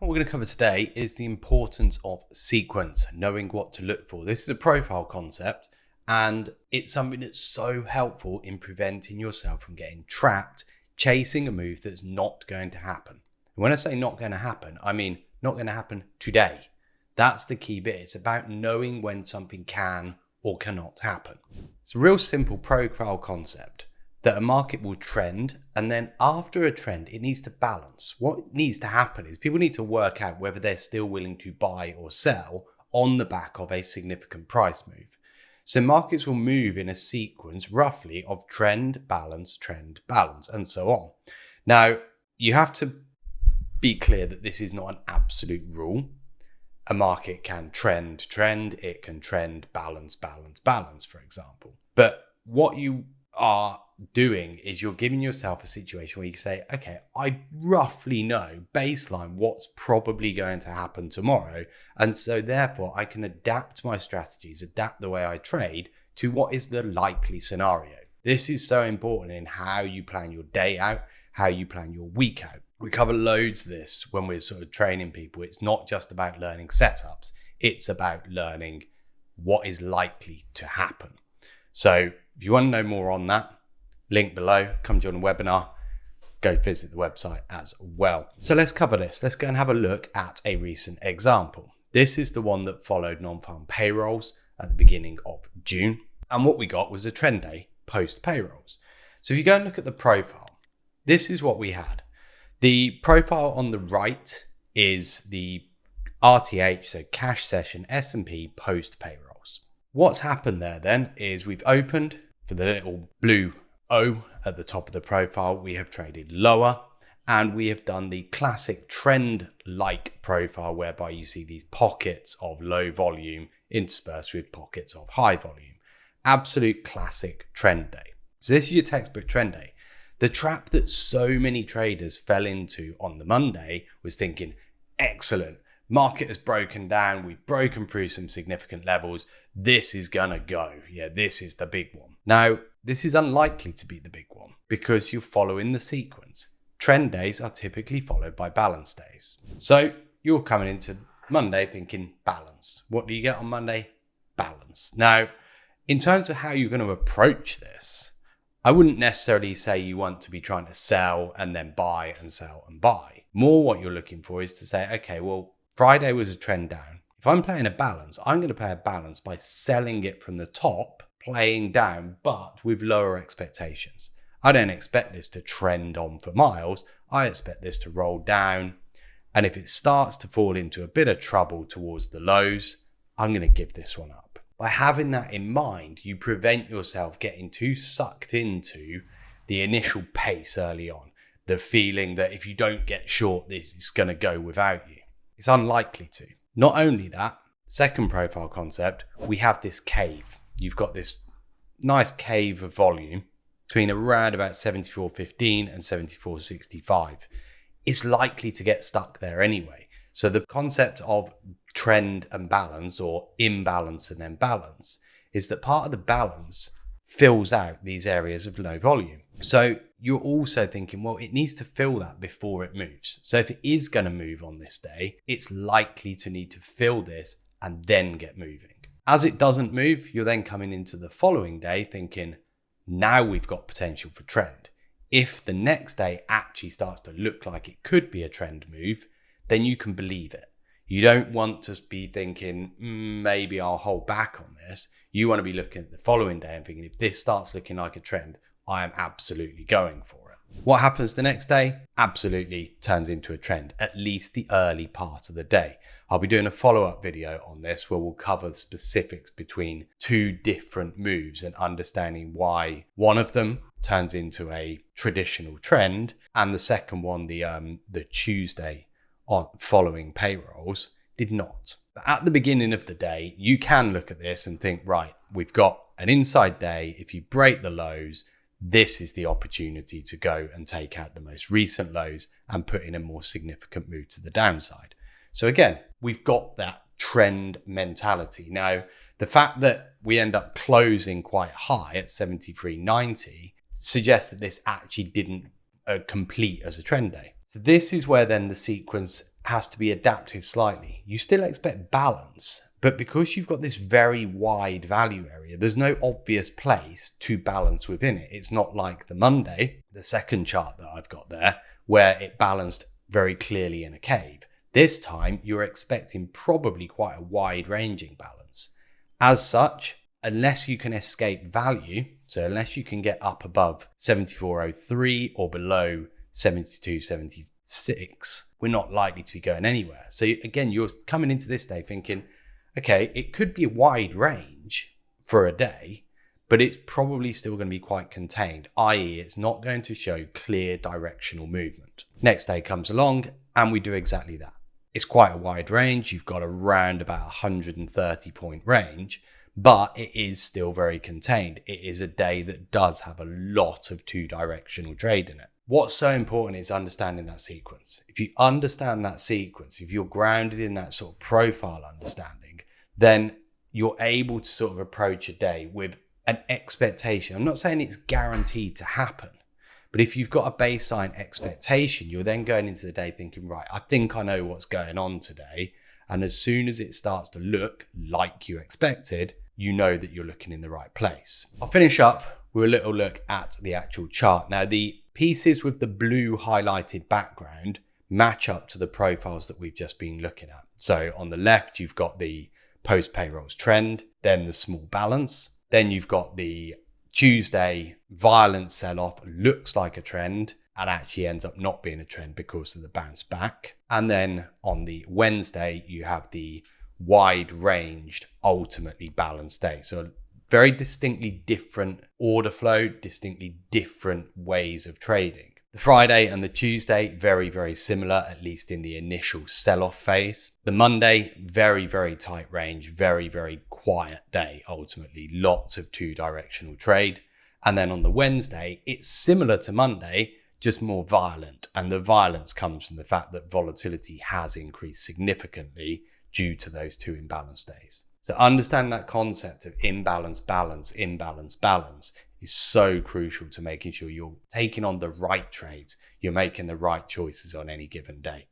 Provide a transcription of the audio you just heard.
What we're going to cover today is the importance of sequence, knowing what to look for. This is a profile concept, and it's something that's so helpful in preventing yourself from getting trapped chasing a move that's not going to happen. And when I say not going to happen, I mean not going to happen today. That's the key bit. It's about knowing when something can or cannot happen. It's a real simple profile concept that a market will trend, and then after a trend, it needs to balance. What needs to happen is people need to work out whether they're still willing to buy or sell on the back of a significant price move. So markets will move in a sequence roughly of trend, balance, and so on. Now, you have to be clear that this is not an absolute rule. A market can trend, it can trend, balance, for example. But what you are doing is you're giving yourself a situation where you say, okay, I roughly know baseline what's probably going to happen tomorrow. And so therefore I can adapt my strategies, adapt the way I trade to what is the likely scenario. This is so important in how you plan your day out, how you plan your week out. We cover loads of this when we're sort of training people. It's not just about learning setups. It's about learning what is likely to happen. So if you want to know more on that, link below, come join the webinar, go visit the website as well. So let's cover this. Let's go and have a look at a recent example. This is the one that followed non-farm payrolls at the beginning of June. And what we got was a trend day post-payrolls. So if you go and look at the profile, this is what we had. The profile on the right is the RTH, so cash session S&P post-payrolls. What's happened there then is we've opened for the little blue O at the top of the profile. We have traded lower, and we have done the classic trend-like profile whereby you see these pockets of low volume interspersed with pockets of high volume. Absolute classic trend day. So this is your textbook trend day. The trap that so many traders fell into on the Monday was thinking, excellent, market has broken down, we've broken through some significant levels, this is gonna go. Yeah, this is the big one. Now, this is unlikely to be the big one because you're following the sequence. Trend days are typically followed by balance days. So you're coming into Monday thinking balance. What do you get on Monday? Balance. Now, in terms of how you're going to approach this, I wouldn't necessarily say you want to be trying to sell and then buy and sell and buy. More what you're looking for is to say, okay, well, Friday was a trend down. If I'm playing a balance, I'm going to play a balance by selling it from the top, playing down, but with lower expectations. I don't expect this to trend on for miles. I expect this to roll down. And if it starts to fall into a bit of trouble towards the lows, I'm going to give this one up. By having that in mind, you prevent yourself getting too sucked into the initial pace early on. The feeling that if you don't get short, it's going to go without you. It's unlikely to. Not only that, second profile concept, we have this cave. You've got this nice cave of volume between around about 74.15 and 74.65. It's likely to get stuck there anyway. So the concept of trend and balance, or imbalance and then balance, is that part of the balance fills out these areas of low volume. So you're also thinking, well, it needs to fill that before it moves. So if it is going to move on this day, it's likely to need to fill this and then get moving. As it doesn't move, you're then coming into the following day thinking, now we've got potential for trend. If the next day actually starts to look like it could be a trend move, then you can believe it. You don't want to be thinking, maybe I'll hold back on this. You want to be looking at the following day and thinking, if this starts looking like a trend, I am absolutely going for it. What happens the next day? Absolutely turns into a trend, at least the early part of the day. I'll be doing a follow-up video on this where we'll cover the specifics between two different moves and understanding why one of them turns into a traditional trend and the second one, the Tuesday following payrolls, did not. But at the beginning of the day, you can look at this and think, right, we've got an inside day. If you break the lows, this is the opportunity to go and take out the most recent lows and put in a more significant move to the downside. So again, we've got that trend mentality. Now, the fact that we end up closing quite high at 73.90 suggests that this actually didn't complete as a trend day. So this is where then the sequence has to be adapted slightly. You still expect balance, but because you've got this very wide value area, there's no obvious place to balance within it. It's not like the Monday, the second chart that I've got there, where it balanced very clearly in a cave. This time, you're expecting probably quite a wide-ranging balance. As such, unless you can escape value, so unless you can get up above 74.03 or below 72.76, we're not likely to be going anywhere. So again, you're coming into this day thinking, okay, it could be a wide range for a day, but it's probably still going to be quite contained, i.e. it's not going to show clear directional movement. Next day comes along and we do exactly that. It's quite a wide range. You've got around about 130 point range, but it is still very contained. It is a day that does have a lot of two-directional trade in it. What's so important is understanding that sequence. If you understand that sequence, if you're grounded in that sort of profile understanding, then you're able to sort of approach a day with an expectation. I'm not saying it's guaranteed to happen, but if you've got a baseline expectation, you're then going into the day thinking, right, I think I know what's going on today. And as soon as it starts to look like you expected, you know that you're looking in the right place. I'll finish up with a little look at the actual chart. Now, the pieces with the blue highlighted background match up to the profiles that we've just been looking at. So on the left, you've got the post-payrolls trend, then the small balance. Then you've got the Tuesday violent sell-off, looks like a trend and actually ends up not being a trend because of the bounce back. And then on the Wednesday, you have the wide-ranged, ultimately balanced day. So very distinctly different order flow, distinctly different ways of trading. The Friday and the Tuesday, very, very similar, at least in the initial sell-off phase. The Monday, very, very tight range, very, very quiet day, ultimately. Lots of two-directional trade. And then on the Wednesday, it's similar to Monday, just more violent. And the violence comes from the fact that volatility has increased significantly due to those two imbalanced days. So understand that concept of imbalance, balance, imbalance, balance is so crucial to making sure you're taking on the right trades, you're making the right choices on any given day.